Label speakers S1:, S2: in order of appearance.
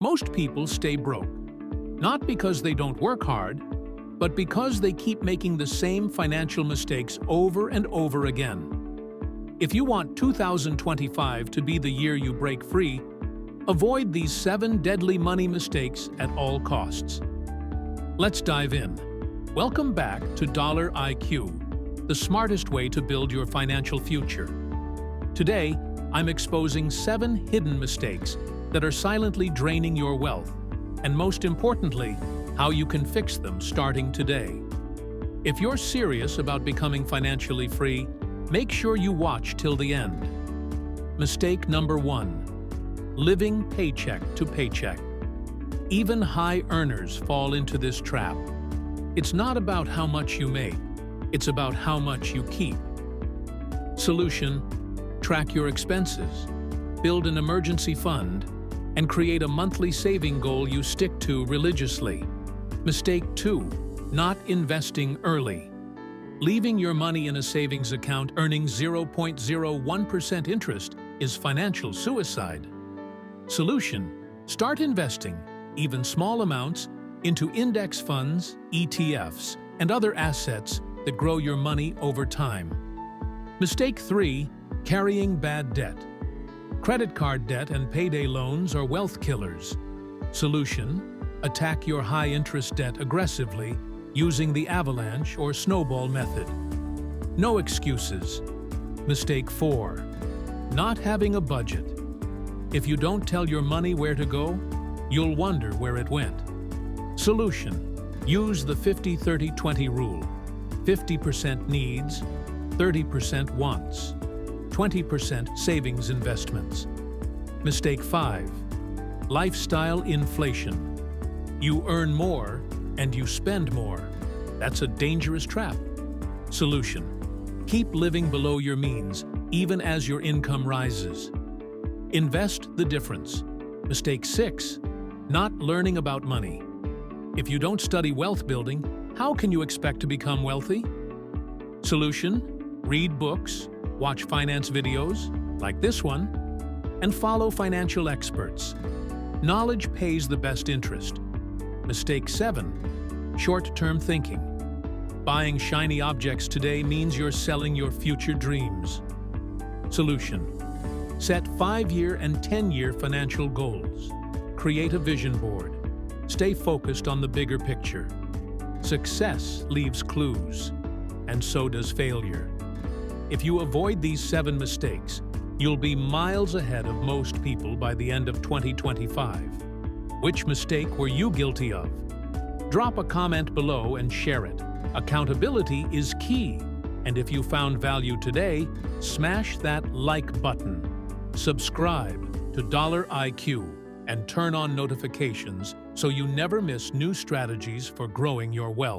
S1: Most people stay broke, not because they don't work hard, but because they keep making the same financial mistakes over and over again. If you want 2025 to be the year you break free, avoid these 7 deadly money mistakes at all costs. Let's dive in. Welcome back to Dollar IQ, the smartest way to build your financial future. Today, I'm exposing 7 hidden mistakes that are silently draining your wealth, and most importantly, how you can fix them starting today. If you're serious about becoming financially free, make sure you watch till the end. Mistake number 1. Living paycheck to paycheck. Even high earners fall into this trap. It's not about how much you make, it's about how much you keep. Solution: track your expenses, build an emergency fund, and create a monthly saving goal you stick to religiously. Mistake 2. Not investing early. Leaving your money in a savings account earning 0.01% interest is financial suicide. Solution: start investing, even small amounts, into index funds, ETFs, and other assets that grow your money over time. Mistake 3. Carrying bad debt. Credit card debt and payday loans are wealth killers. Solution: attack your high-interest debt aggressively using the avalanche or snowball method. No excuses. Mistake 4. Not having a budget. If you don't tell your money where to go, you'll wonder where it went. Solution: use the 50-30-20 rule. 50% needs, 30% wants, 20% savings investments. Mistake 5. Lifestyle inflation. You earn more and you spend more. That's a dangerous trap. Solution: keep living below your means even as your income rises. Invest the difference. Mistake 6. Not learning about money. If you don't study wealth building, how can you expect to become wealthy? Solution: read books, watch finance videos, like this one, and follow financial experts. Knowledge pays the best interest. Mistake 7. Short-term thinking. Buying shiny objects today means you're selling your future dreams. Solution: set 5-year and 10-year financial goals. Create a vision board. Stay focused on the bigger picture. Success leaves clues, and so does failure. If you avoid these 7 mistakes, you'll be miles ahead of most people by the end of 2025. Which mistake were you guilty of? Drop a comment below and share it. Accountability is key. And if you found value today, smash that like button. Subscribe to Dollar IQ and turn on notifications so you never miss new strategies for growing your wealth.